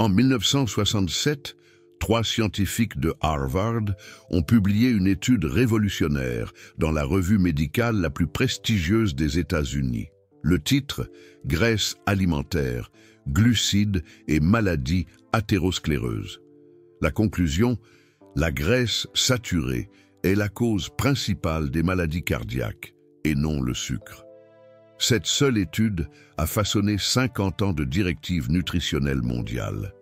En 1967, 3 scientifiques de Harvard ont publié une étude révolutionnaire dans la revue médicale la plus prestigieuse des États-Unis. Le titre, Graisse alimentaire, glucides et maladies athéroscléreuses. La conclusion, la graisse saturée est la cause principale des maladies cardiaques et non le sucre. Cette seule étude a façonné 50 ans de directives nutritionnelles mondiales.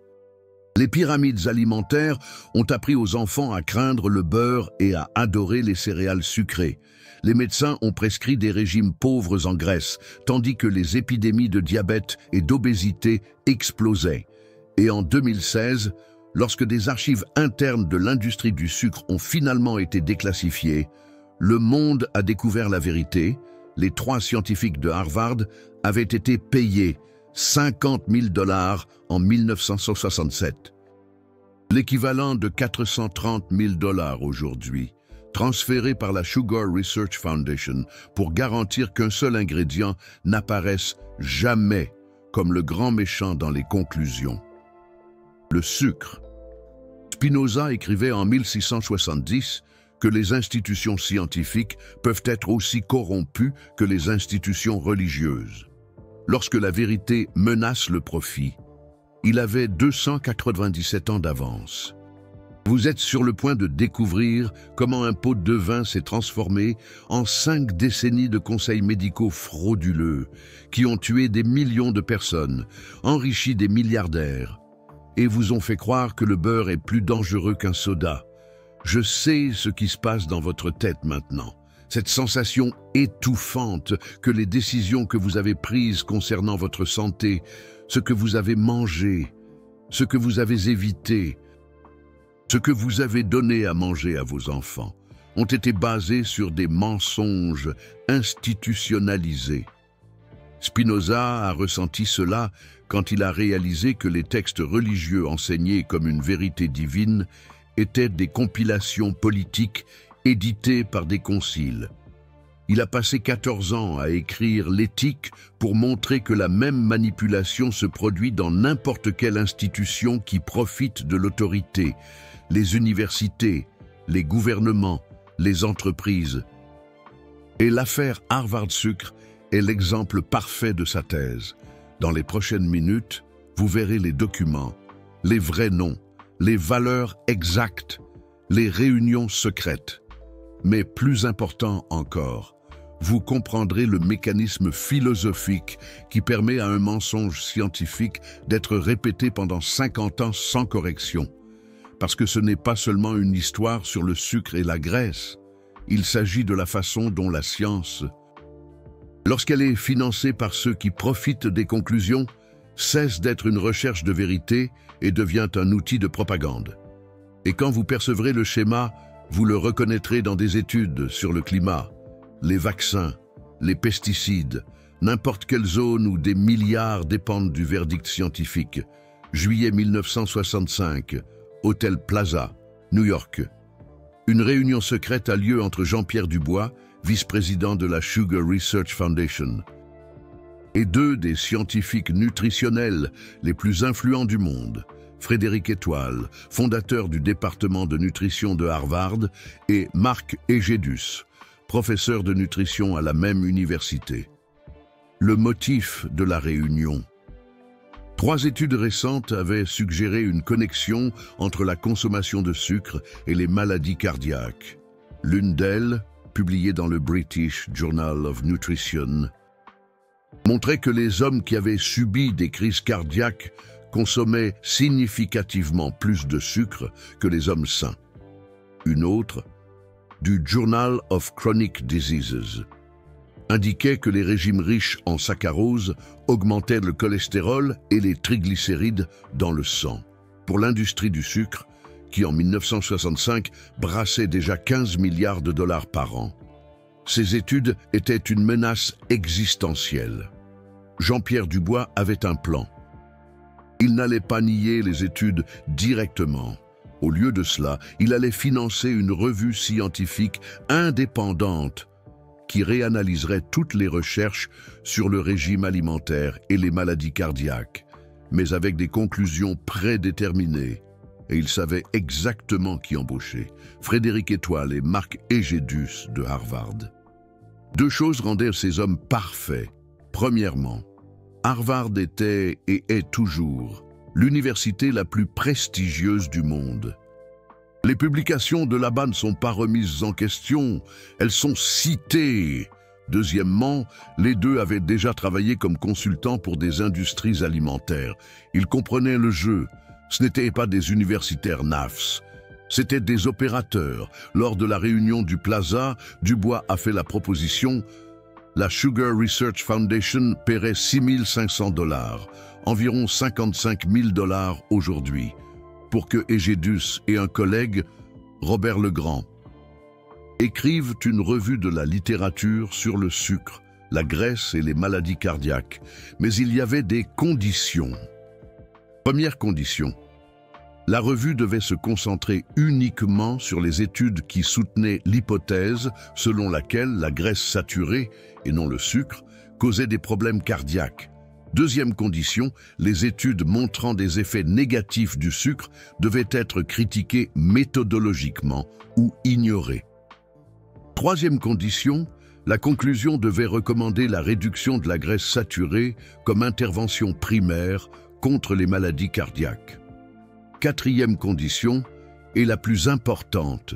Les pyramides alimentaires ont appris aux enfants à craindre le beurre et à adorer les céréales sucrées. Les médecins ont prescrit des régimes pauvres en graisse, tandis que les épidémies de diabète et d'obésité explosaient. Et en 2016, lorsque des archives internes de l'industrie du sucre ont finalement été déclassifiées, le monde a découvert la vérité. Les 3 scientifiques de Harvard avaient été payés 50 000 $ en 1967. L'équivalent de 430 000 $ aujourd'hui, transféré par la Sugar Research Foundation pour garantir qu'un seul ingrédient n'apparaisse jamais comme le grand méchant dans les conclusions. Le sucre. Spinoza écrivait en 1670 que les institutions scientifiques peuvent être aussi corrompues que les institutions religieuses. Lorsque la vérité menace le profit, il avait 297 ans d'avance. Vous êtes sur le point de découvrir comment un pot de vin s'est transformé en 5 décennies de conseils médicaux frauduleux qui ont tué des millions de personnes, enrichi des milliardaires et vous ont fait croire que le beurre est plus dangereux qu'un soda. Je sais ce qui se passe dans votre tête maintenant. Cette sensation étouffante que les décisions que vous avez prises concernant votre santé, ce que vous avez mangé, ce que vous avez évité, ce que vous avez donné à manger à vos enfants, ont été basées sur des mensonges institutionnalisés. Spinoza a ressenti cela quand il a réalisé que les textes religieux enseignés comme une vérité divine étaient des compilations politiques éditées par des conciles. Il a passé 14 ans à écrire l'Éthique pour montrer que la même manipulation se produit dans n'importe quelle institution qui profite de l'autorité, les universités, les gouvernements, les entreprises. Et l'affaire Harvard Sucre est l'exemple parfait de sa thèse. Dans les prochaines minutes, vous verrez les documents, les vrais noms, les valeurs exactes, les réunions secrètes. Mais plus important encore, vous comprendrez le mécanisme philosophique qui permet à un mensonge scientifique d'être répété pendant 50 ans sans correction. Parce que ce n'est pas seulement une histoire sur le sucre et la graisse, il s'agit de la façon dont la science, lorsqu'elle est financée par ceux qui profitent des conclusions, cesse d'être une recherche de vérité et devient un outil de propagande. Et quand vous percevrez le schéma, vous le reconnaîtrez dans des études sur le climat, les vaccins, les pesticides, n'importe quelle zone où des milliards dépendent du verdict scientifique. Juillet 1965, Hôtel Plaza, New York. Une réunion secrète a lieu entre Jean-Pierre Dubois, vice-président de la Sugar Research Foundation, et 2 des scientifiques nutritionnels les plus influents du monde, Frédéric Étoile, fondateur du département de nutrition de Harvard, et Marc Egedus, professeur de nutrition à la même université. Le motif de la réunion. 3 études récentes avaient suggéré une connexion entre la consommation de sucre et les maladies cardiaques. L'une d'elles, publiée dans le British Journal of Nutrition, montrait que les hommes qui avaient subi des crises cardiaques consommaient significativement plus de sucre que les hommes sains. Une autre, du Journal of Chronic Diseases, indiquait que les régimes riches en saccharose augmentaient le cholestérol et les triglycérides dans le sang. Pour l'industrie du sucre, qui en 1965 brassait déjà 15 milliards de dollars par an. Ces études étaient une menace existentielle. Jean-Pierre Dubois avait un plan. Il n'allait pas nier les études directement. Au lieu de cela, il allait financer une revue scientifique indépendante qui réanalyserait toutes les recherches sur le régime alimentaire et les maladies cardiaques. mais avec des conclusions prédéterminées. Et ils savaient exactement qui embaucher, Frédéric Étoile et Marc Egedus de Harvard. Deux choses rendaient ces hommes parfaits. Premièrement, Harvard était et est toujours l'université la plus prestigieuse du monde. Les publications de là-bas ne sont pas remises en question, elles sont citées. Deuxièmement, les deux avaient déjà travaillé comme consultants pour des industries alimentaires. Ils comprenaient le jeu. Ce n'étaient pas des universitaires NAFS, c'étaient des opérateurs. Lors de la réunion du Plaza, Dubois a fait la proposition. La Sugar Research Foundation paierait $6 500, environ $55 000 aujourd'hui, pour que Egedus et un collègue, Robert Legrand, écrivent une revue de la littérature sur le sucre, la graisse et les maladies cardiaques. Mais il y avait des conditions. Première condition, la revue devait se concentrer uniquement sur les études qui soutenaient l'hypothèse selon laquelle la graisse saturée, et non le sucre, causait des problèmes cardiaques. Deuxième condition, les études montrant des effets négatifs du sucre devaient être critiquées méthodologiquement ou ignorées. Troisième condition, la conclusion devait recommander la réduction de la graisse saturée comme intervention primaire contre les maladies cardiaques. Quatrième condition, et la plus importante,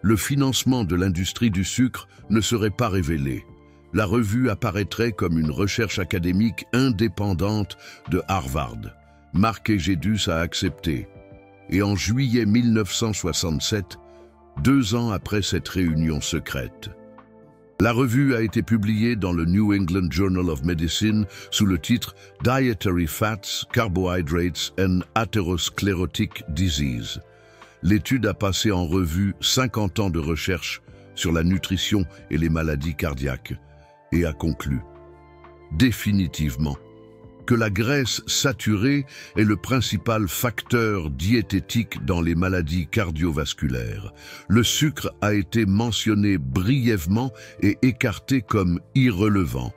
le financement de l'industrie du sucre ne serait pas révélé. La revue apparaîtrait comme une recherche académique indépendante de Harvard. Marc Egedus a accepté. Et en juillet 1967, 2 ans après cette réunion secrète, la revue a été publiée dans le New England Journal of Medicine sous le titre Dietary Fats, Carbohydrates and Atherosclerotic Disease. L'étude a passé en revue 50 ans de recherche sur la nutrition et les maladies cardiaques et a conclu définitivement que la graisse saturée est le principal facteur diététique dans les maladies cardiovasculaires. Le sucre a été mentionné brièvement et écarté comme irrelevant.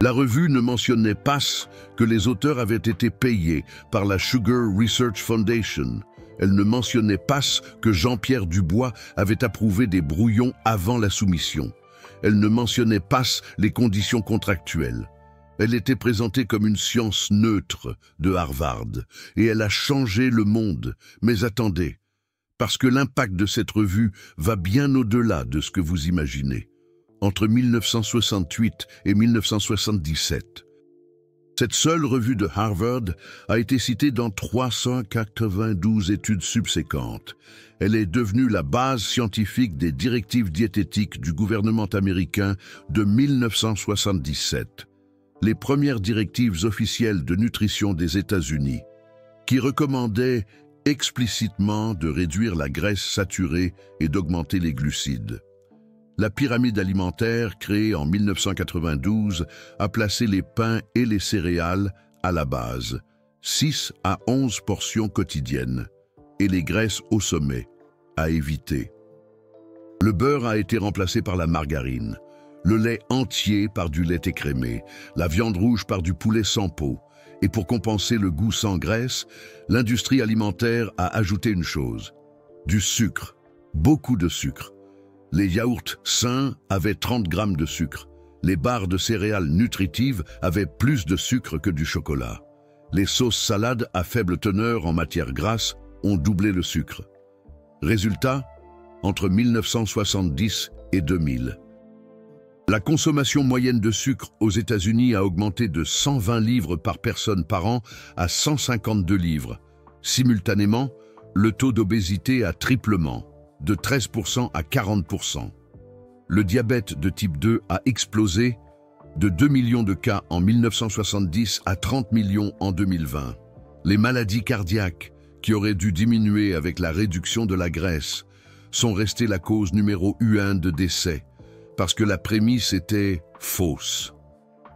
La revue ne mentionnait pas que les auteurs avaient été payés par la Sugar Research Foundation. Elle ne mentionnait pas que Jean-Pierre Dubois avait approuvé des brouillons avant la soumission. Elle ne mentionnait pas les conditions contractuelles. Elle était présentée comme une science neutre de Harvard, et elle a changé le monde. Mais attendez, parce que l'impact de cette revue va bien au-delà de ce que vous imaginez. Entre 1968 et 1977, cette seule revue de Harvard a été citée dans 392 études subséquentes. Elle est devenue la base scientifique des directives diététiques du gouvernement américain de 1977. Les premières directives officielles de nutrition des États-Unis, qui recommandaient explicitement de réduire la graisse saturée et d'augmenter les glucides. La pyramide alimentaire, créée en 1992, a placé les pains et les céréales à la base, 6 à 11 portions quotidiennes, et les graisses au sommet, à éviter. Le beurre a été remplacé par la margarine, le lait entier par du lait écrémé, la viande rouge par du poulet sans peau. Et pour compenser le goût sans graisse, l'industrie alimentaire a ajouté une chose, du sucre, beaucoup de sucre. Les yaourts sains avaient 30 grammes de sucre. Les barres de céréales nutritives avaient plus de sucre que du chocolat. Les sauces salades à faible teneur en matière grasse ont doublé le sucre. Résultat, entre 1970 et 2000. La consommation moyenne de sucre aux États-Unis a augmenté de 120 livres par personne par an à 152 livres. Simultanément, le taux d'obésité a triplement, de 13% à 40%. Le diabète de type 2 a explosé de 2 millions de cas en 1970 à 30 millions en 2020. Les maladies cardiaques, qui auraient dû diminuer avec la réduction de la graisse, sont restées la cause numéro 1 de décès, parce que la prémisse était fausse.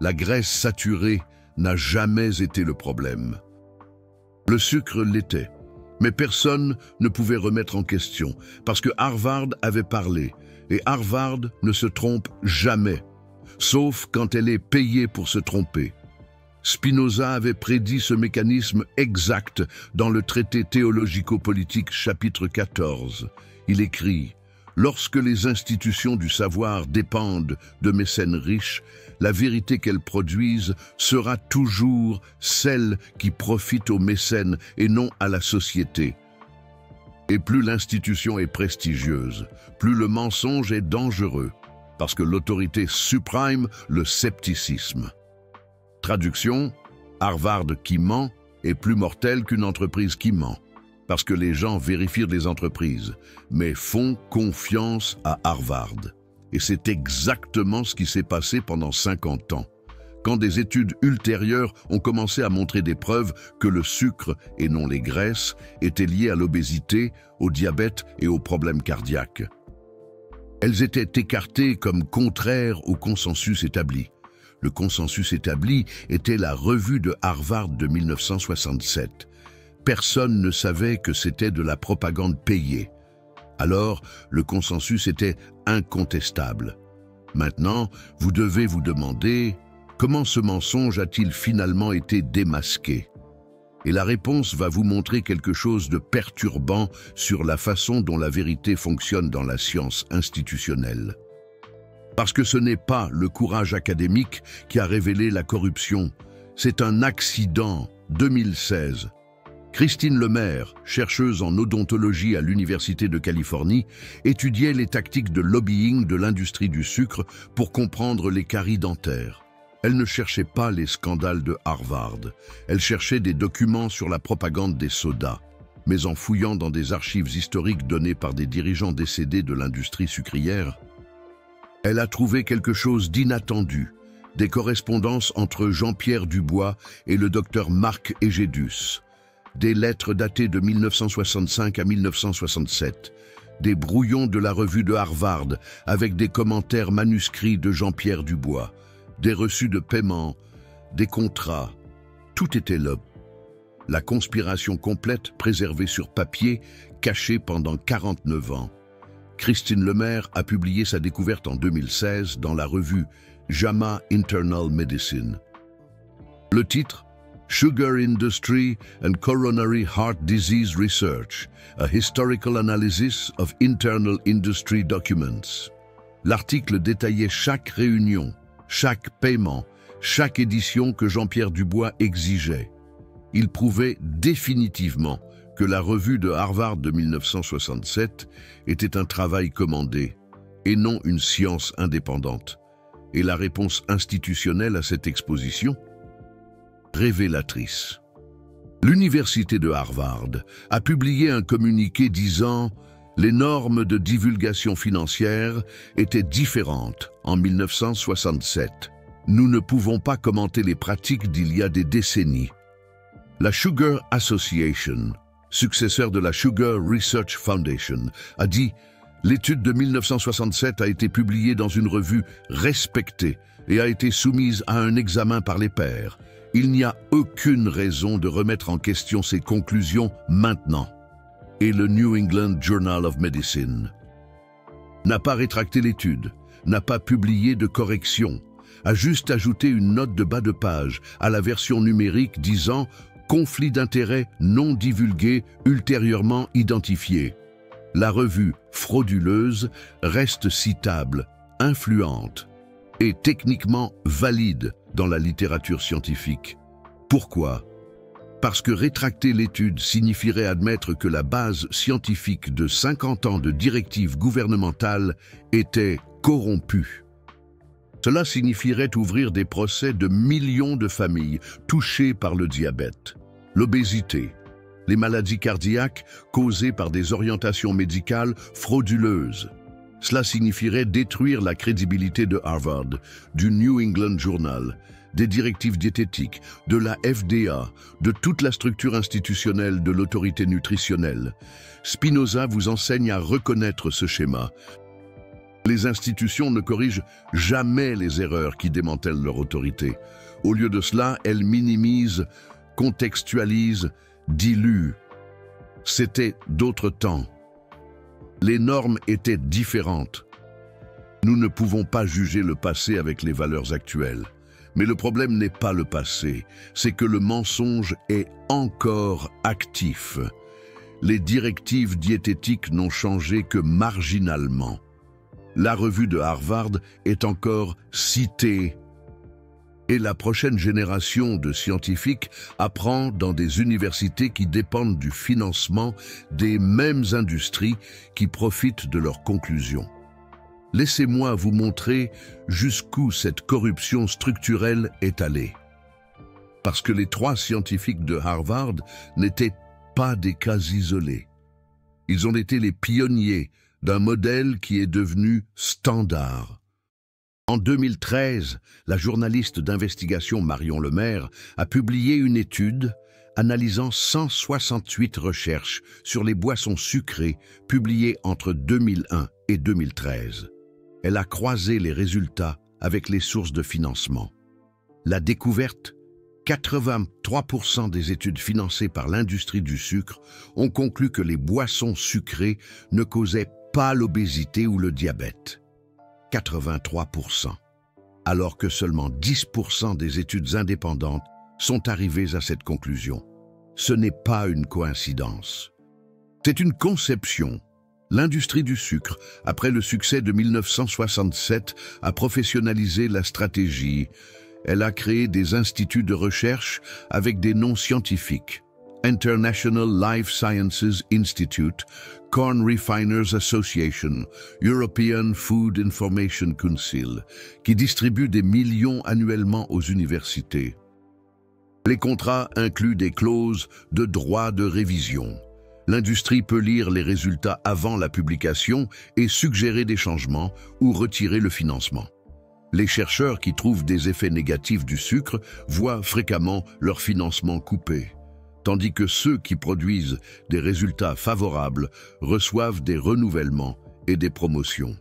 La graisse saturée n'a jamais été le problème. Le sucre l'était, mais personne ne pouvait remettre en question, parce que Harvard avait parlé, et Harvard ne se trompe jamais, sauf quand elle est payée pour se tromper. Spinoza avait prédit ce mécanisme exact dans le traité théologico-politique chapitre 14. Il écrit « Lorsque les institutions du savoir dépendent de mécènes riches, la vérité qu'elles produisent sera toujours celle qui profite aux mécènes et non à la société. Et plus l'institution est prestigieuse, plus le mensonge est dangereux, parce que l'autorité supprime le scepticisme. » Traduction, Harvard qui ment est plus mortel qu'une entreprise qui ment, parce que les gens vérifient les entreprises, mais font confiance à Harvard. Et c'est exactement ce qui s'est passé pendant 50 ans, quand des études ultérieures ont commencé à montrer des preuves que le sucre, et non les graisses, étaient liés à l'obésité, au diabète et aux problèmes cardiaques. Elles étaient écartées comme contraires au consensus établi. Le consensus établi était la revue de Harvard de 1967. Personne ne savait que c'était de la propagande payée. Alors, le consensus était incontestable. Maintenant, vous devez vous demander comment ce mensonge a-t-il finalement été démasqué? Et la réponse va vous montrer quelque chose de perturbant sur la façon dont la vérité fonctionne dans la science institutionnelle. Parce que ce n'est pas le courage académique qui a révélé la corruption, c'est un accident. 2016. Christine Lemaire, chercheuse en odontologie à l'Université de Californie, étudiait les tactiques de lobbying de l'industrie du sucre pour comprendre les caries dentaires. Elle ne cherchait pas les scandales de Harvard, elle cherchait des documents sur la propagande des sodas. Mais en fouillant dans des archives historiques données par des dirigeants décédés de l'industrie sucrière, elle a trouvé quelque chose d'inattendu, des correspondances entre Jean-Pierre Dubois et le docteur Marc Egedus, des lettres datées de 1965 à 1967, des brouillons de la revue de Harvard avec des commentaires manuscrits de Jean-Pierre Dubois, des reçus de paiement, des contrats, tout était là. La conspiration complète préservée sur papier, cachée pendant 49 ans. Christine Lemaire a publié sa découverte en 2016 dans la revue JAMA Internal Medicine. Le titre, Sugar Industry and Coronary Heart Disease Research, a Historical Analysis of Internal Industry Documents. L'article détaillait chaque réunion, chaque paiement, chaque édition que Jean-Pierre Dubois exigeait. Il prouvait définitivement que la revue de Harvard de 1967 était un travail commandé et non une science indépendante. Et la réponse institutionnelle à cette exposition? Révélatrice. L'université de Harvard a publié un communiqué disant « Les normes de divulgation financière étaient différentes en 1967. Nous ne pouvons pas commenter les pratiques d'il y a des décennies. » La Sugar Association, successeur de la Sugar Research Foundation, a dit « L'étude de 1967 a été publiée dans une revue respectée et a été soumise à un examen par les pairs. Il n'y a aucune raison de remettre en question ces conclusions maintenant. » Et le New England Journal of Medicine n'a pas rétracté l'étude, n'a pas publié de correction, a juste ajouté une note de bas de page à la version numérique disant « Conflit d'intérêts non divulgué ultérieurement identifié ». La revue frauduleuse reste citable, influente et techniquement valide dans la littérature scientifique. Pourquoi? Parce que rétracter l'étude signifierait admettre que la base scientifique de 50 ans de directives gouvernementales était corrompue. Cela signifierait ouvrir des procès de millions de familles touchées par le diabète, l'obésité, les maladies cardiaques causées par des orientations médicales frauduleuses. Cela signifierait détruire la crédibilité de Harvard, du New England Journal, des directives diététiques, de la FDA, de toute la structure institutionnelle de l'autorité nutritionnelle. Spinoza vous enseigne à reconnaître ce schéma. Les institutions ne corrigent jamais les erreurs qui démantèlent leur autorité. Au lieu de cela, elles minimisent, contextualisent, diluent. C'était d'autres temps. Les normes étaient différentes. Nous ne pouvons pas juger le passé avec les valeurs actuelles, Mais le problème n'est pas le passé, c'est que le mensonge est encore actif. Les directives diététiques n'ont changé que marginalement. La revue de Harvard est encore citée. Et la prochaine génération de scientifiques apprend dans des universités qui dépendent du financement des mêmes industries qui profitent de leurs conclusions. Laissez-moi vous montrer jusqu'où cette corruption structurelle est allée. Parce que les 3 scientifiques de Harvard n'étaient pas des cas isolés. Ils ont été les pionniers d'un modèle qui est devenu standard. En 2013, la journaliste d'investigation Marion Lemaire a publié une étude analysant 168 recherches sur les boissons sucrées publiées entre 2001 et 2013. Elle a croisé les résultats avec les sources de financement. La découverte, 83% des études financées par l'industrie du sucre ont conclu que les boissons sucrées ne causaient pas l'obésité ou le diabète. 83%, alors que seulement 10% des études indépendantes sont arrivées à cette conclusion. Ce n'est pas une coïncidence. C'est une conception. L'industrie du sucre, après le succès de 1967, a professionnalisé la stratégie. Elle a créé des instituts de recherche avec des noms scientifiques. International Life Sciences Institute, Corn Refiners Association, European Food Information Council, qui distribue des millions annuellement aux universités. Les contrats incluent des clauses de droit de révision. L'industrie peut lire les résultats avant la publication et suggérer des changements ou retirer le financement. Les chercheurs qui trouvent des effets négatifs du sucre voient fréquemment leur financement coupé, tandis que ceux qui produisent des résultats favorables reçoivent des renouvellements et des promotions.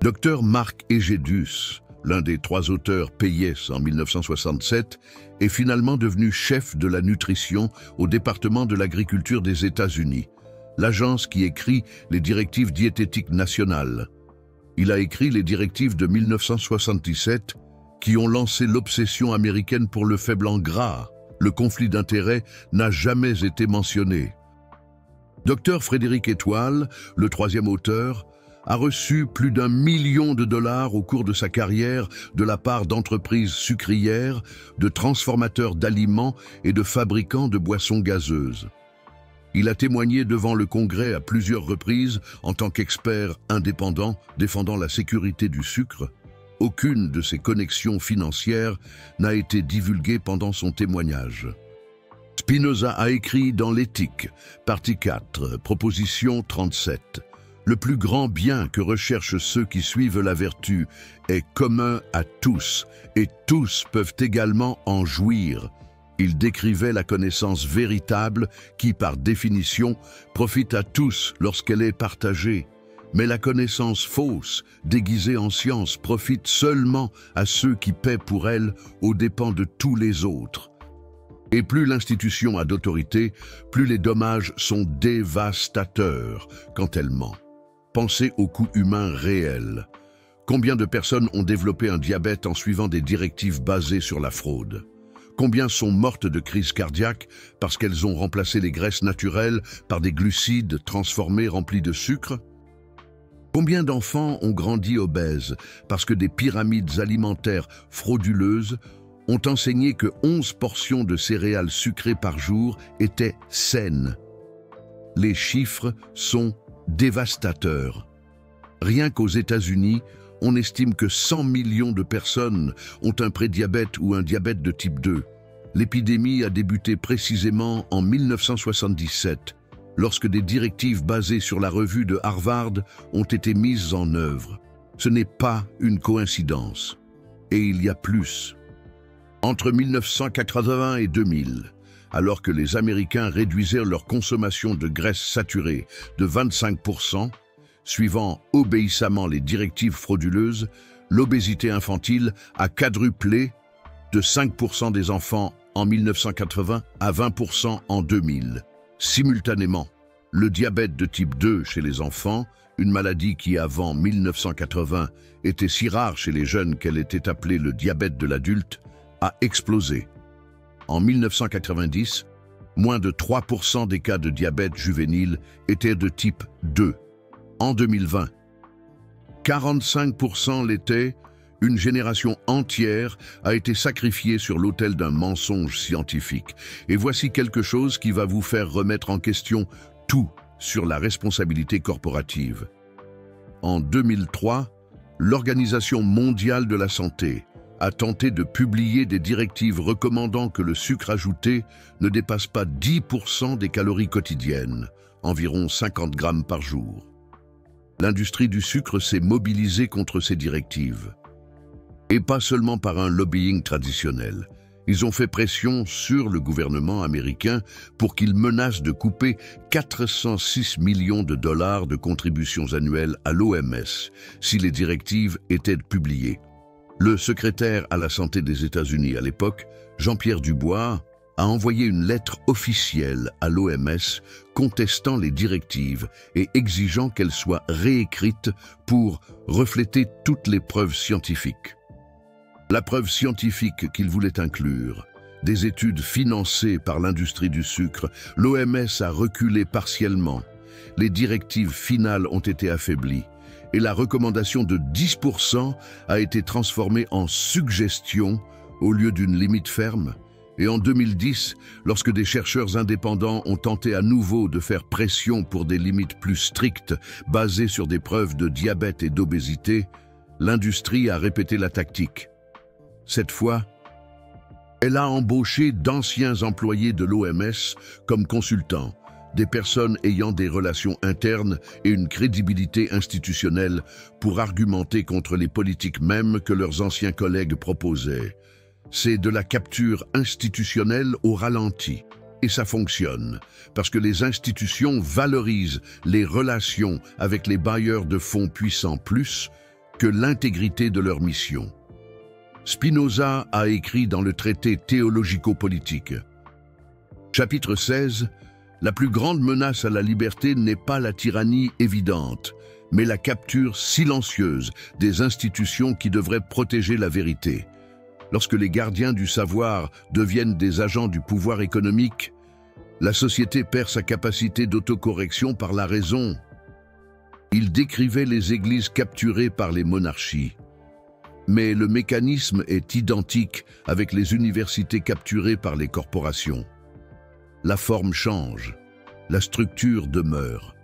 Dr Marc Egedus, l'un des 3 auteurs PYES en 1967, est finalement devenu chef de la nutrition au département de l'agriculture des États-Unis, l'agence qui écrit les directives diététiques nationales. Il a écrit les directives de 1977 qui ont lancé l'obsession américaine pour le faible en gras. Le conflit d'intérêts n'a jamais été mentionné. Dr Frédéric Étoile, le 3e auteur, a reçu plus d'1 million de dollars au cours de sa carrière de la part d'entreprises sucrières, de transformateurs d'aliments et de fabricants de boissons gazeuses. Il a témoigné devant le Congrès à plusieurs reprises en tant qu'expert indépendant défendant la sécurité du sucre. Aucune de ses connexions financières n'a été divulguée pendant son témoignage. Spinoza a écrit dans l'Éthique, partie 4, proposition 37. Le plus grand bien que recherchent ceux qui suivent la vertu est commun à tous, et tous peuvent également en jouir. Il décrivait la connaissance véritable qui, par définition, profite à tous lorsqu'elle est partagée. Mais la connaissance fausse, déguisée en science, profite seulement à ceux qui paient pour elle aux dépens de tous les autres. Et plus l'institution a d'autorité, plus les dommages sont dévastateurs quand elle ment. Pensez au coût humain réel. Combien de personnes ont développé un diabète en suivant des directives basées sur la fraude? Combien sont mortes de crise cardiaque parce qu'elles ont remplacé les graisses naturelles par des glucides transformés remplis de sucre? Combien d'enfants ont grandi obèses parce que des pyramides alimentaires frauduleuses ont enseigné que 11 portions de céréales sucrées par jour étaient saines? Les chiffres sont dévastateurs. Rien qu'aux États-Unis, on estime que 100 millions de personnes ont un prédiabète ou un diabète de type 2. L'épidémie a débuté précisément en 1977, lorsque des directives basées sur la revue de Harvard ont été mises en œuvre. Ce n'est pas une coïncidence. Et il y a plus. Entre 1980 et 2000, alors que les Américains réduisirent leur consommation de graisses saturées de 25%, suivant obéissamment les directives frauduleuses, l'obésité infantile a quadruplé de 5% des enfants en 1980 à 20% en 2000. Simultanément, le diabète de type 2 chez les enfants une maladie qui, avant 1980, était si rare chez les jeunes qu'elle était appelée le diabète de l'adulte, a explosé. En 1990, moins de 3% des cas de diabète juvénile étaient de type 2. En 2020, 45% l'étaient. Une génération entière a été sacrifiée sur l'autel d'un mensonge scientifique. Et voici quelque chose qui va vous faire remettre en question tout sur la responsabilité corporative. En 2003, l'Organisation mondiale de la santé a tenté de publier des directives recommandant que le sucre ajouté ne dépasse pas 10% des calories quotidiennes, environ 50 grammes par jour. L'industrie du sucre s'est mobilisée contre ces directives. Et pas seulement par un lobbying traditionnel. Ils ont fait pression sur le gouvernement américain pour qu'il menace de couper 406 millions de dollars de contributions annuelles à l'OMS si les directives étaient publiées. Le secrétaire à la santé des États-Unis à l'époque, Jean-Pierre Dubois, a envoyé une lettre officielle à l'OMS contestant les directives et exigeant qu'elles soient réécrites pour refléter toutes les preuves scientifiques. La preuve scientifique qu'il voulait inclure, des études financées par l'industrie du sucre, l'OMS a reculé partiellement, les directives finales ont été affaiblies et la recommandation de 10% a été transformée en suggestion au lieu d'une limite ferme. Et en 2010, lorsque des chercheurs indépendants ont tenté à nouveau de faire pression pour des limites plus strictes basées sur des preuves de diabète et d'obésité, l'industrie a répété la tactique. Cette fois, elle a embauché d'anciens employés de l'OMS comme consultants, des personnes ayant des relations internes et une crédibilité institutionnelle pour argumenter contre les politiques mêmes que leurs anciens collègues proposaient. C'est de la capture institutionnelle au ralenti. Et ça fonctionne, parce que les institutions valorisent les relations avec les bailleurs de fonds puissants plus que l'intégrité de leur mission. Spinoza a écrit dans le traité théologico-politique. Chapitre 16, la plus grande menace à la liberté n'est pas la tyrannie évidente, mais la capture silencieuse des institutions qui devraient protéger la vérité. Lorsque les gardiens du savoir deviennent des agents du pouvoir économique, la société perd sa capacité d'autocorrection par la raison. Il décrivait les églises capturées par les monarchies. Mais le mécanisme est identique avec les universités capturées par les corporations. La forme change, la structure demeure.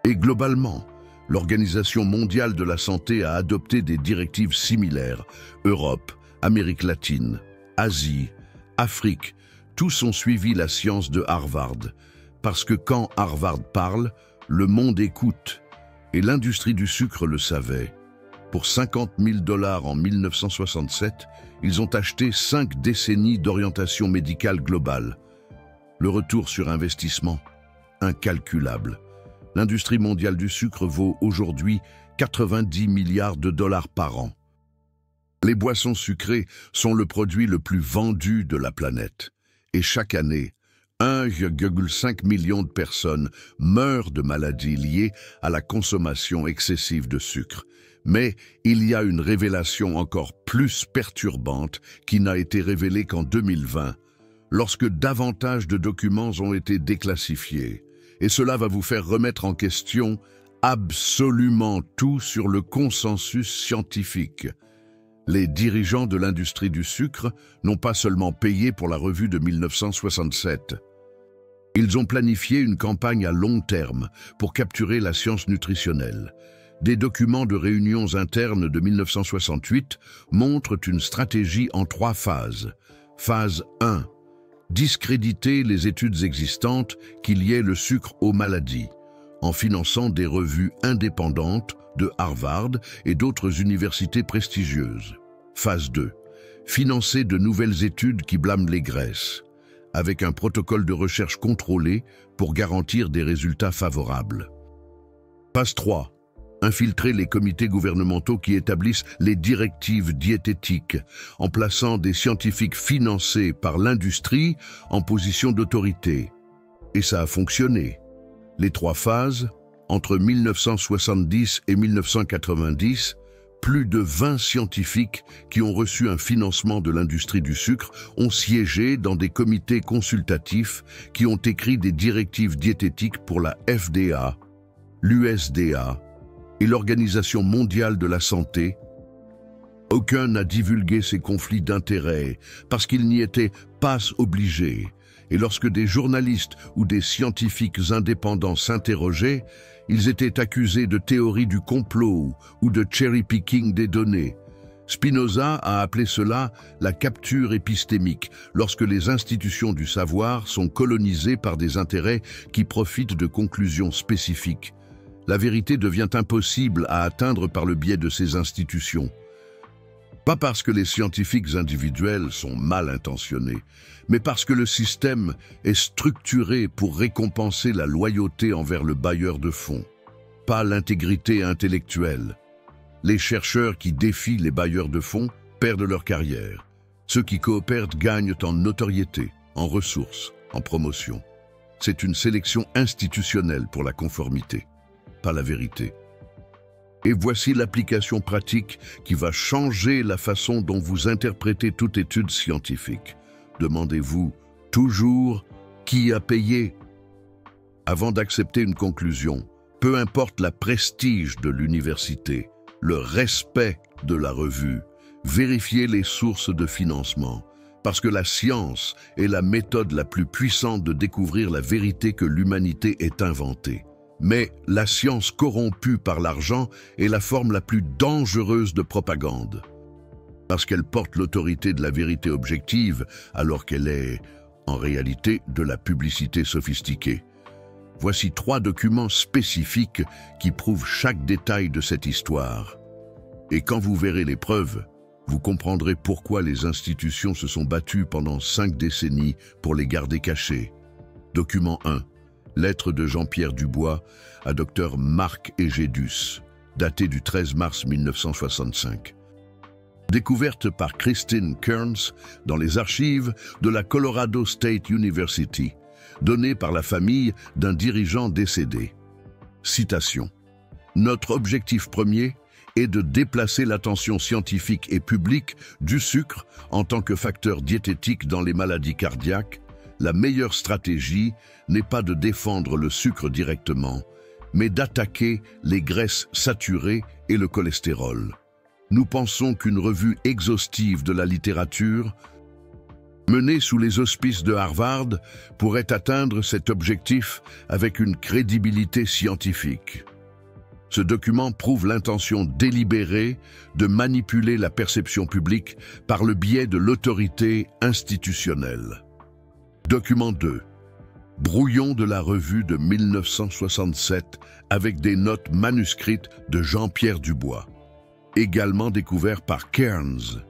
Et globalement, l'Organisation mondiale de la santé a adopté des directives similaires. Europe, Amérique latine, Asie, Afrique, tous ont suivi la science de Harvard. Parce que quand Harvard parle, le monde écoute. Et l'industrie du sucre le savait. Pour 50 000 $ en 1967, ils ont acheté 5 décennies d'orientation médicale globale. Le retour sur investissement, incalculable. L'industrie mondiale du sucre vaut aujourd'hui 90 milliards de dollars par an. Les boissons sucrées sont le produit le plus vendu de la planète. Et chaque année, 1,5 million de personnes meurent de maladies liées à la consommation excessive de sucre. Mais il y a une révélation encore plus perturbante qui n'a été révélée qu'en 2020, lorsque davantage de documents ont été déclassifiés. Et cela va vous faire remettre en question absolument tout sur le consensus scientifique. Les dirigeants de l'industrie du sucre n'ont pas seulement payé pour la revue de 1967. Ils ont planifié une campagne à long terme pour capturer la science nutritionnelle. Des documents de réunions internes de 1968 montrent une stratégie en 3 phases. Phase 1. Discréditer les études existantes qui liaient le sucre aux maladies, en finançant des revues indépendantes de Harvard et d'autres universités prestigieuses. Phase 2. Financer de nouvelles études qui blâment les graisses, avec un protocole de recherche contrôlé pour garantir des résultats favorables. Phase 3. Infiltrer les comités gouvernementaux qui établissent les directives diététiques, en plaçant des scientifiques financés par l'industrie en position d'autorité. Et ça a fonctionné. Les 3 phases, Entre 1970 et 1990, plus de 20 scientifiques qui ont reçu un financement de l'industrie du sucre ont siégé dans des comités consultatifs qui ont écrit des directives diététiques pour la FDA, l'USDA et l'Organisation mondiale de la santé. Aucun n'a divulgué ces conflits d'intérêts parce qu'ils n'y étaient pas obligés. Et lorsque des journalistes ou des scientifiques indépendants s'interrogeaient, ils étaient accusés de théorie du complot ou de cherry-picking des données. Spinoza a appelé cela la capture épistémique, lorsque les institutions du savoir sont colonisées par des intérêts qui profitent de conclusions spécifiques. La vérité devient impossible à atteindre par le biais de ces institutions. Pas parce que les scientifiques individuels sont mal intentionnés, mais parce que le système est structuré pour récompenser la loyauté envers le bailleur de fonds, pas l'intégrité intellectuelle. Les chercheurs qui défient les bailleurs de fonds perdent leur carrière. Ceux qui coopèrent gagnent en notoriété, en ressources, en promotion. C'est une sélection institutionnelle pour la conformité, pas la vérité. Et voici l'application pratique qui va changer la façon dont vous interprétez toute étude scientifique. Demandez-vous toujours qui a payé. Avant d'accepter une conclusion, peu importe la prestige de l'université, le respect de la revue, vérifiez les sources de financement, parce que la science est la méthode la plus puissante de découvrir la vérité que l'humanité ait inventée. Mais la science corrompue par l'argent est la forme la plus dangereuse de propagande, parce qu'elle porte l'autorité de la vérité objective alors qu'elle est, en réalité, de la publicité sophistiquée. Voici 3 documents spécifiques qui prouvent chaque détail de cette histoire. Et quand vous verrez les preuves, vous comprendrez pourquoi les institutions se sont battues pendant 5 décennies pour les garder cachées. Document 1. Lettre de Jean-Pierre Dubois à Dr Marc Egedus, datée du 13 mars 1965. Découverte par Christine Kearns dans les archives de la Colorado State University, donnée par la famille d'un dirigeant décédé. Citation. Notre objectif premier est de déplacer l'attention scientifique et publique du sucre en tant que facteur diététique dans les maladies cardiaques. La meilleure stratégie n'est pas de défendre le sucre directement, mais d'attaquer les graisses saturées et le cholestérol. Nous pensons qu'une revue exhaustive de la littérature, menée sous les auspices de Harvard, pourrait atteindre cet objectif avec une crédibilité scientifique. Ce document prouve l'intention délibérée de manipuler la perception publique par le biais de l'autorité institutionnelle. Document 2. Brouillon de la revue de 1967 avec des notes manuscrites de Jean-Pierre Dubois, également découvert par Kearns.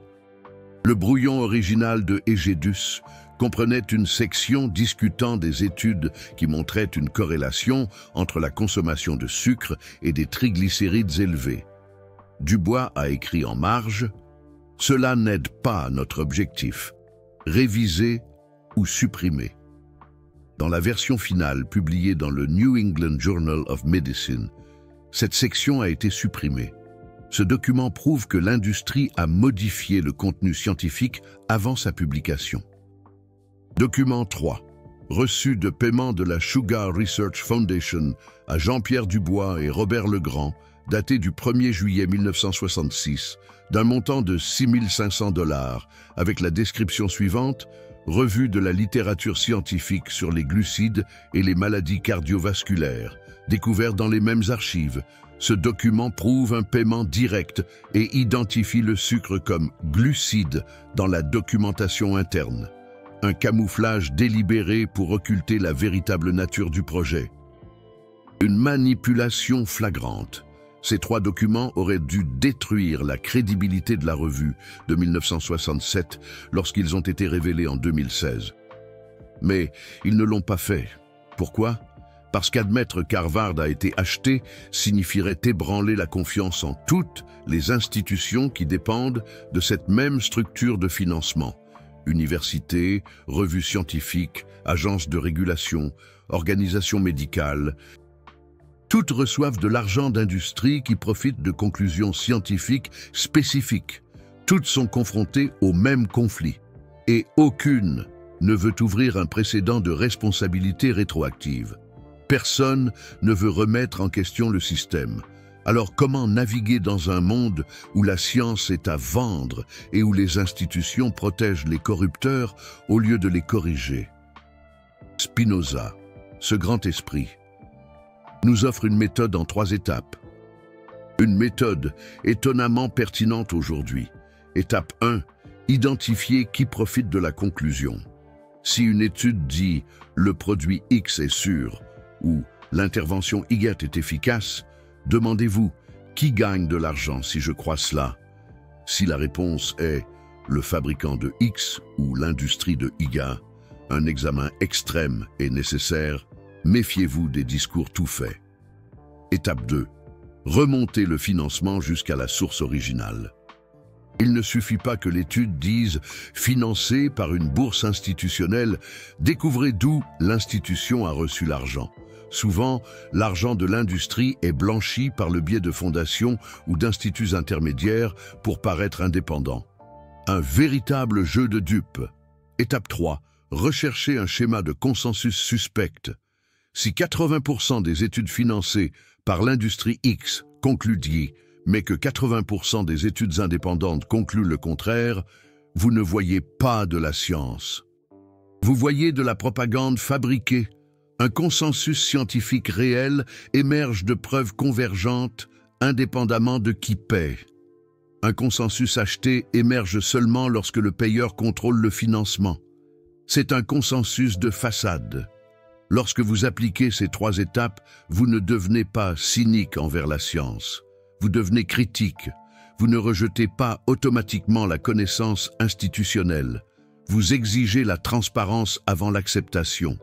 Le brouillon original de Egedus comprenait une section discutant des études qui montraient une corrélation entre la consommation de sucre et des triglycérides élevés. Dubois a écrit en marge « Cela n'aide pas notre objectif. Réviser ou supprimer ». Dans la version finale publiée dans le New England Journal of Medicine, cette section a été supprimée. Ce document prouve que l'industrie a modifié le contenu scientifique avant sa publication. Document 3. Reçu de paiement de la Sugar Research Foundation à Jean-Pierre Dubois et Robert Legrand, daté du 1er juillet 1966, d'un montant de 6 500 $, avec la description suivante: Revue de la littérature scientifique sur les glucides et les maladies cardiovasculaires, découvert dans les mêmes archives. Ce document prouve un paiement direct et identifie le sucre comme glucide dans la documentation interne. Un camouflage délibéré pour occulter la véritable nature du projet. Une manipulation flagrante. Ces 3 documents auraient dû détruire la crédibilité de la revue de 1967 lorsqu'ils ont été révélés en 2016. Mais ils ne l'ont pas fait. Pourquoi ? Parce qu'admettre qu'Harvard a été acheté signifierait ébranler la confiance en toutes les institutions qui dépendent de cette même structure de financement. Universités, revues scientifiques, agences de régulation, organisations médicales. Toutes reçoivent de l'argent d'industrie qui profite de conclusions scientifiques spécifiques. Toutes sont confrontées au même conflit. Et aucune ne veut ouvrir un précédent de responsabilité rétroactive. Personne ne veut remettre en question le système. Alors comment naviguer dans un monde où la science est à vendre et où les institutions protègent les corrupteurs au lieu de les corriger? Spinoza, ce grand esprit, nous offre une méthode en 3 étapes. Une méthode étonnamment pertinente aujourd'hui. Étape 1, identifier qui profite de la conclusion. Si une étude dit « le produit X est sûr » ou « l'intervention Y est efficace », demandez-vous « qui gagne de l'argent si je crois cela ?» Si la réponse est « le fabricant de X » ou « l'industrie de Y », un examen extrême est nécessaire. Méfiez-vous des discours tout faits. Étape 2. Remontez le financement jusqu'à la source originale. Il ne suffit pas que l'étude dise « financée par une bourse institutionnelle », découvrez d'où l'institution a reçu l'argent. Souvent, l'argent de l'industrie est blanchi par le biais de fondations ou d'instituts intermédiaires pour paraître indépendants. Un véritable jeu de dupes. Étape 3. Recherchez un schéma de consensus suspect. Si 80% des études financées par l'industrie X concluent Y, mais que 80% des études indépendantes concluent le contraire, vous ne voyez pas de la science. Vous voyez de la propagande fabriquée. Un consensus scientifique réel émerge de preuves convergentes indépendamment de qui paie. Un consensus acheté émerge seulement lorsque le payeur contrôle le financement. C'est un consensus de façade. Lorsque vous appliquez ces 3 étapes, vous ne devenez pas cynique envers la science. Vous devenez critique. Vous ne rejetez pas automatiquement la connaissance institutionnelle. Vous exigez la transparence avant l'acceptation.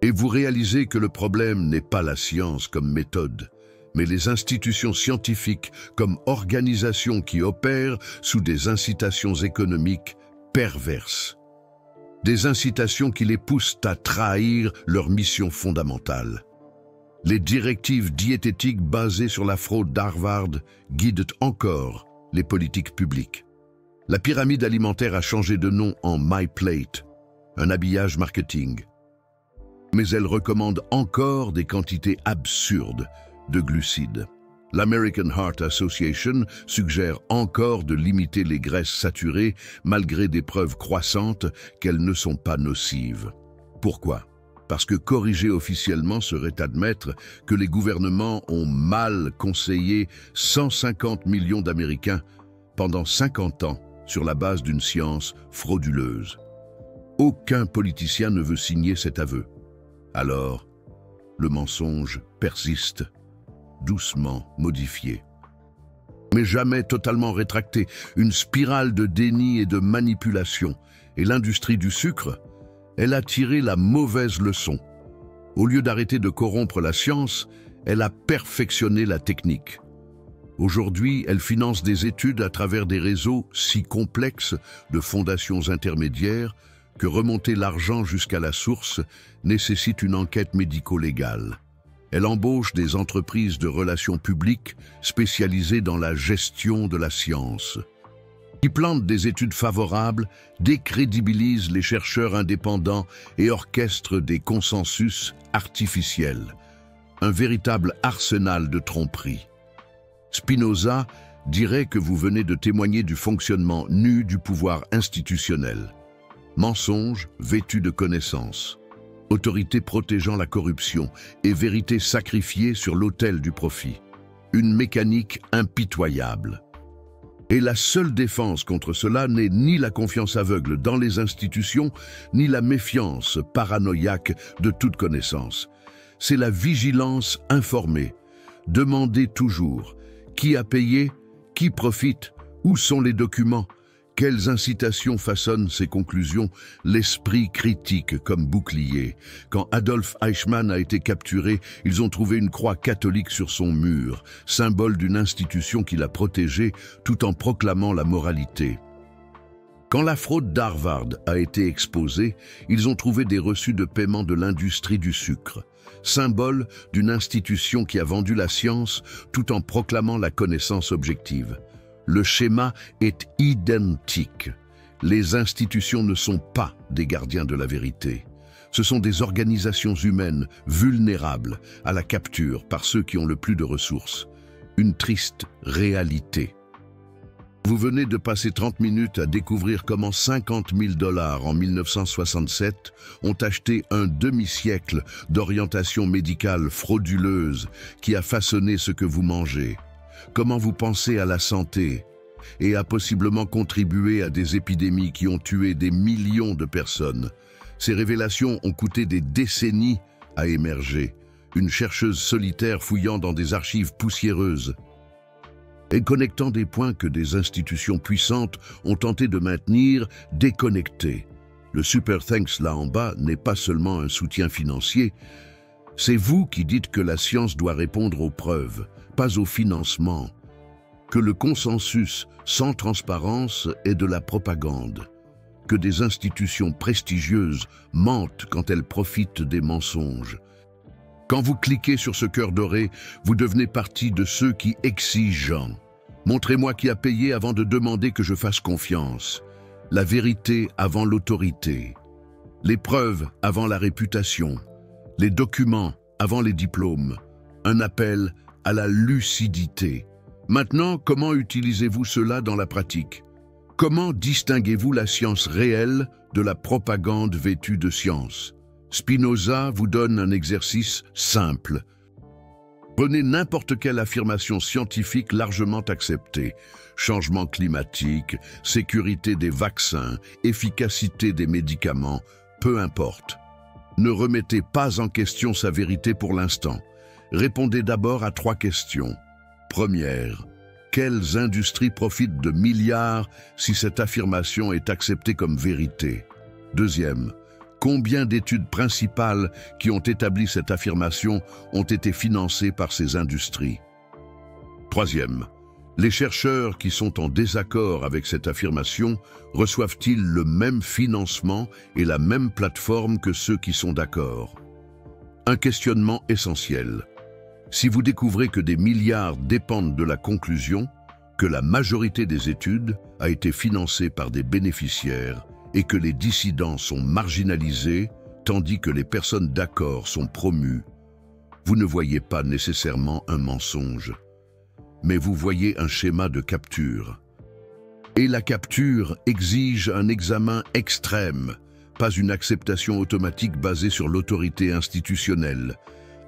Et vous réalisez que le problème n'est pas la science comme méthode, mais les institutions scientifiques comme organisations qui opèrent sous des incitations économiques perverses. Des incitations qui les poussent à trahir leur mission fondamentale. Les directives diététiques basées sur la fraude d'Harvard guident encore les politiques publiques. La pyramide alimentaire a changé de nom en MyPlate, un habillage marketing. Mais elle recommande encore des quantités absurdes de glucides. L'American Heart Association suggère encore de limiter les graisses saturées malgré des preuves croissantes qu'elles ne sont pas nocives. Pourquoi? Parce que corriger officiellement serait admettre que les gouvernements ont mal conseillé 150 millions d'Américains pendant 50 ans sur la base d'une science frauduleuse. Aucun politicien ne veut signer cet aveu. Alors, le mensonge persiste, doucement modifié. Mais jamais totalement rétracté, une spirale de déni et de manipulation. Et l'industrie du sucre, elle a tiré la mauvaise leçon. Au lieu d'arrêter de corrompre la science, elle a perfectionné la technique. Aujourd'hui, elle finance des études à travers des réseaux si complexes de fondations intermédiaires que remonter l'argent jusqu'à la source nécessite une enquête médico-légale. Elle embauche des entreprises de relations publiques spécialisées dans la gestion de la science, qui plantent des études favorables, décrédibilisent les chercheurs indépendants et orchestrent des consensus artificiels. Un véritable arsenal de tromperies. Spinoza dirait que vous venez de témoigner du fonctionnement nu du pouvoir institutionnel. Mensonge vêtu de connaissances, autorité protégeant la corruption et vérité sacrifiée sur l'autel du profit. Une mécanique impitoyable. Et la seule défense contre cela n'est ni la confiance aveugle dans les institutions, ni la méfiance paranoïaque de toute connaissance. C'est la vigilance informée. Demandez toujours qui a payé, qui profite, où sont les documents. Quelles incitations façonnent ces conclusions? L'esprit critique comme bouclier. Quand Adolf Eichmann a été capturé, ils ont trouvé une croix catholique sur son mur, symbole d'une institution qui l'a protégé tout en proclamant la moralité. Quand la fraude d'Harvard a été exposée, ils ont trouvé des reçus de paiement de l'industrie du sucre, symbole d'une institution qui a vendu la science tout en proclamant la connaissance objective. Le schéma est identique. Les institutions ne sont pas des gardiens de la vérité. Ce sont des organisations humaines vulnérables à la capture par ceux qui ont le plus de ressources. Une triste réalité. Vous venez de passer 30 minutes à découvrir comment 50 000 $ en 1967 ont acheté un demi-siècle d'orientation médicale frauduleuse qui a façonné ce que vous mangez. Comment vous pensez à la santé et a possiblement contribué à des épidémies qui ont tué des millions de personnes. Ces révélations ont coûté des décennies à émerger. Une chercheuse solitaire fouillant dans des archives poussiéreuses et connectant des points que des institutions puissantes ont tenté de maintenir déconnectés. Le Super Thanks là en bas n'est pas seulement un soutien financier, c'est vous qui dites que la science doit répondre aux preuves, pas au financement, que le consensus sans transparence est de la propagande, que des institutions prestigieuses mentent quand elles profitent des mensonges. Quand vous cliquez sur ce cœur doré, vous devenez partie de ceux qui exigent. Montrez-moi qui a payé avant de demander que je fasse confiance. La vérité avant l'autorité. Les preuves avant la réputation. Les documents avant les diplômes. Un appel à la lucidité. Maintenant, comment utilisez-vous cela dans la pratique? Comment distinguez-vous la science réelle de la propagande vêtue de science? Spinoza vous donne un exercice simple. Prenez n'importe quelle affirmation scientifique largement acceptée. Changement climatique, sécurité des vaccins, efficacité des médicaments, peu importe. Ne remettez pas en question sa vérité pour l'instant. Répondez d'abord à 3 questions. Première, quelles industries profitent de milliards si cette affirmation est acceptée comme vérité? Deuxième, combien d'études principales qui ont établi cette affirmation ont été financées par ces industries? Troisième, les chercheurs qui sont en désaccord avec cette affirmation reçoivent-ils le même financement et la même plateforme que ceux qui sont d'accord? Un questionnement essentiel. Si vous découvrez que des milliards dépendent de la conclusion, que la majorité des études a été financée par des bénéficiaires et que les dissidents sont marginalisés, tandis que les personnes d'accord sont promues, vous ne voyez pas nécessairement un mensonge, mais vous voyez un schéma de capture. Et la capture exige un examen extrême, pas une acceptation automatique basée sur l'autorité institutionnelle.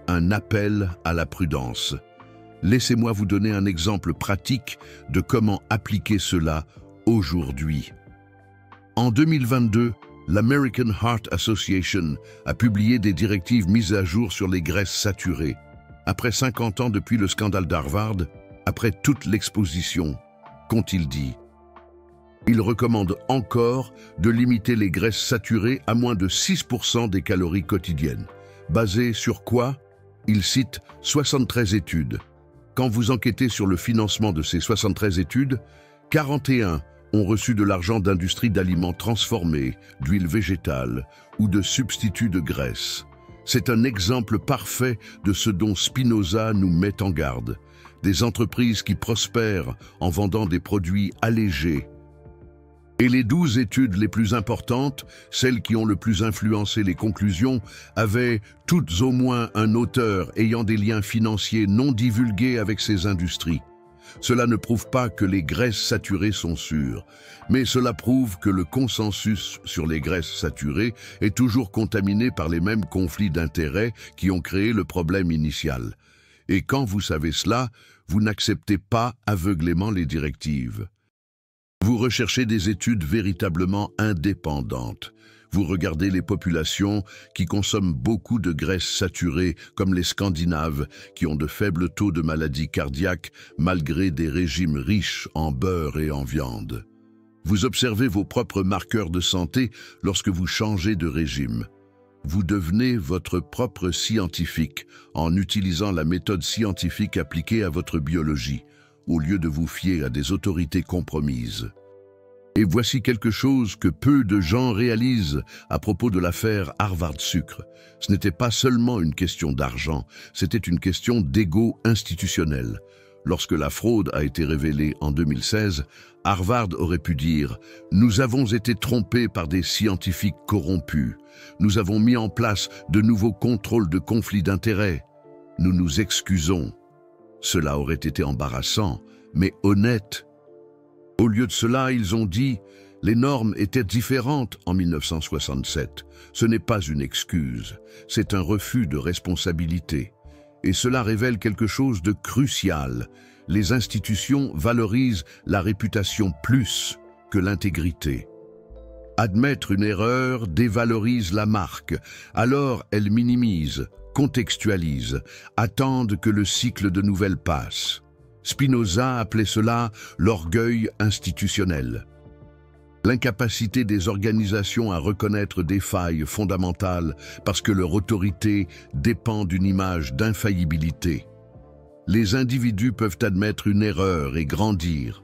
Un appel à la prudence. Laissez-moi vous donner un exemple pratique de comment appliquer cela aujourd'hui. En 2022, l'American Heart Association a publié des directives mises à jour sur les graisses saturées. Après 50 ans depuis le scandale d'Harvard, après toute l'exposition, qu'ont-ils dit? Ils recommandent encore de limiter les graisses saturées à moins de 6% des calories quotidiennes. Basé sur quoi? Ils citent 73 études. Quand vous enquêtez sur le financement de ces 73 études, 41 ont reçu de l'argent d'industries d'aliments transformés, d'huile végétale ou de substituts de graisse. C'est un exemple parfait de ce dont Spinoza nous met en garde. Des entreprises qui prospèrent en vendant des produits allégés. Et les 12 études les plus importantes, celles qui ont le plus influencé les conclusions, avaient toutes au moins un auteur ayant des liens financiers non divulgués avec ces industries. Cela ne prouve pas que les graisses saturées sont sûres, mais cela prouve que le consensus sur les graisses saturées est toujours contaminé par les mêmes conflits d'intérêts qui ont créé le problème initial. Et quand vous savez cela, vous n'acceptez pas aveuglément les directives. Vous recherchez des études véritablement indépendantes. Vous regardez les populations qui consomment beaucoup de graisses saturées, comme les Scandinaves, qui ont de faibles taux de maladies cardiaques malgré des régimes riches en beurre et en viande. Vous observez vos propres marqueurs de santé lorsque vous changez de régime. Vous devenez votre propre scientifique en utilisant la méthode scientifique appliquée à votre biologie, au lieu de vous fier à des autorités compromises. Et voici quelque chose que peu de gens réalisent à propos de l'affaire Harvard Sucre. Ce n'était pas seulement une question d'argent, c'était une question d'ego institutionnel. Lorsque la fraude a été révélée en 2016, Harvard aurait pu dire « Nous avons été trompés par des scientifiques corrompus. Nous avons mis en place de nouveaux contrôles de conflits d'intérêts. Nous nous excusons. » Cela aurait été embarrassant, mais honnête. Au lieu de cela, ils ont dit « Les normes étaient différentes en 1967. Ce n'est pas une excuse, c'est un refus de responsabilité. » Et cela révèle quelque chose de crucial. Les institutions valorisent la réputation plus que l'intégrité. Admettre une erreur dévalorise la marque, alors elles minimisent, contextualisent, attendent que le cycle de nouvelles passe. Spinoza appelait cela l'orgueil institutionnel. L'incapacité des organisations à reconnaître des failles fondamentales parce que leur autorité dépend d'une image d'infaillibilité. Les individus peuvent admettre une erreur et grandir.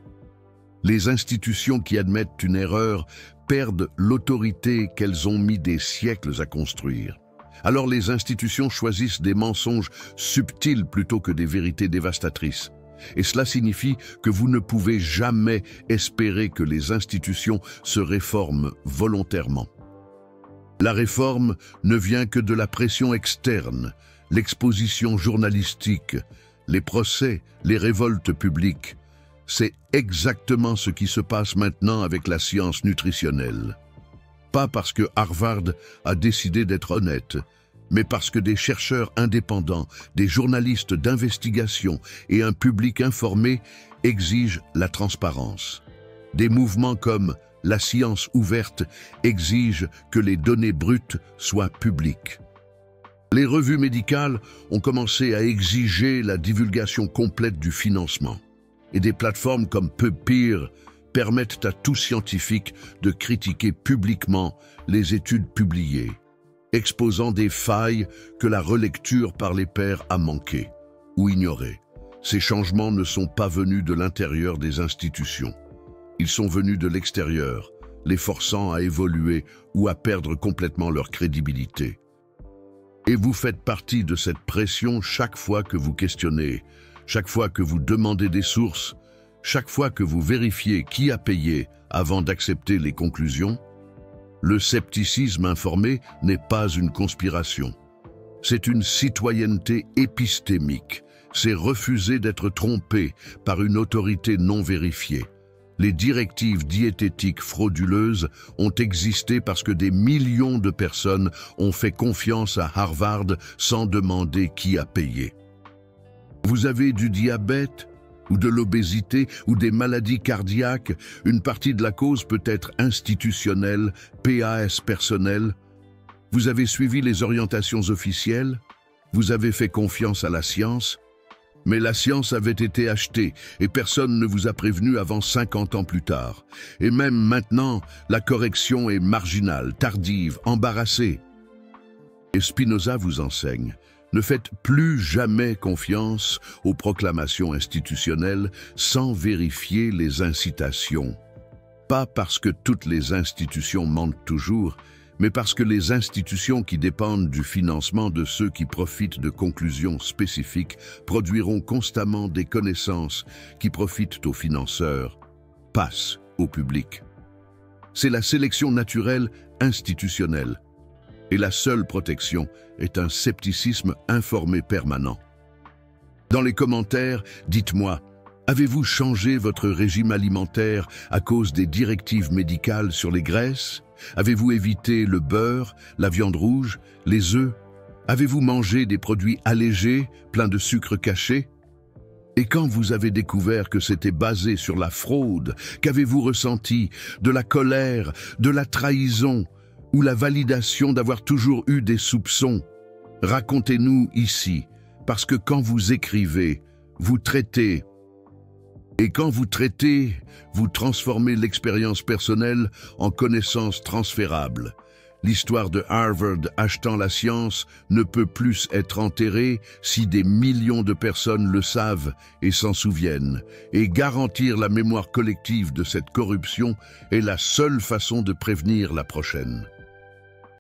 Les institutions qui admettent une erreur perdent l'autorité qu'elles ont mis des siècles à construire. Alors les institutions choisissent des mensonges subtils plutôt que des vérités dévastatrices. Et cela signifie que vous ne pouvez jamais espérer que les institutions se réforment volontairement. La réforme ne vient que de la pression externe, l'exposition journalistique, les procès, les révoltes publiques. C'est exactement ce qui se passe maintenant avec la science nutritionnelle. Pas parce que Harvard a décidé d'être honnête, mais parce que des chercheurs indépendants, des journalistes d'investigation et un public informé exigent la transparence. Des mouvements comme la science ouverte exigent que les données brutes soient publiques. Les revues médicales ont commencé à exiger la divulgation complète du financement. Et des plateformes comme PubPeer permettent à tout scientifique de critiquer publiquement les études publiées, exposant des failles que la relecture par les pairs a manquées ou ignorées. Ces changements ne sont pas venus de l'intérieur des institutions. Ils sont venus de l'extérieur, les forçant à évoluer ou à perdre complètement leur crédibilité. Et vous faites partie de cette pression chaque fois que vous questionnez, chaque fois que vous demandez des sources, chaque fois que vous vérifiez qui a payé avant d'accepter les conclusions. Le scepticisme informé n'est pas une conspiration. C'est une citoyenneté épistémique. C'est refuser d'être trompé par une autorité non vérifiée. Les directives diététiques frauduleuses ont existé parce que des millions de personnes ont fait confiance à Harvard sans demander qui a payé. Vous avez du diabète ou de l'obésité ou des maladies cardiaques, une partie de la cause peut être institutionnelle, PAS personnelle. Vous avez suivi les orientations officielles, vous avez fait confiance à la science, mais la science avait été achetée et personne ne vous a prévenu avant 50 ans plus tard. Et même maintenant, la correction est marginale, tardive, embarrassée. Et Spinoza vous enseigne: ne faites plus jamais confiance aux proclamations institutionnelles sans vérifier les incitations. Pas parce que toutes les institutions mentent toujours, mais parce que les institutions qui dépendent du financement de ceux qui profitent de conclusions spécifiques produiront constamment des connaissances qui profitent aux financeurs, passent au public. C'est la sélection naturelle institutionnelle. Et la seule protection est un scepticisme informé permanent. Dans les commentaires, dites-moi, avez-vous changé votre régime alimentaire à cause des directives médicales sur les graisses? Avez-vous évité le beurre, la viande rouge, les œufs? Avez-vous mangé des produits allégés, pleins de sucre caché? Et quand vous avez découvert que c'était basé sur la fraude, qu'avez-vous ressenti? De la colère, de la trahison, ou la validation d'avoir toujours eu des soupçons? Racontez-nous ici, parce que quand vous écrivez, vous traitez. Et quand vous traitez, vous transformez l'expérience personnelle en connaissances transférables. L'histoire de Harvard achetant la science ne peut plus être enterrée si des millions de personnes le savent et s'en souviennent. Et garantir la mémoire collective de cette corruption est la seule façon de prévenir la prochaine.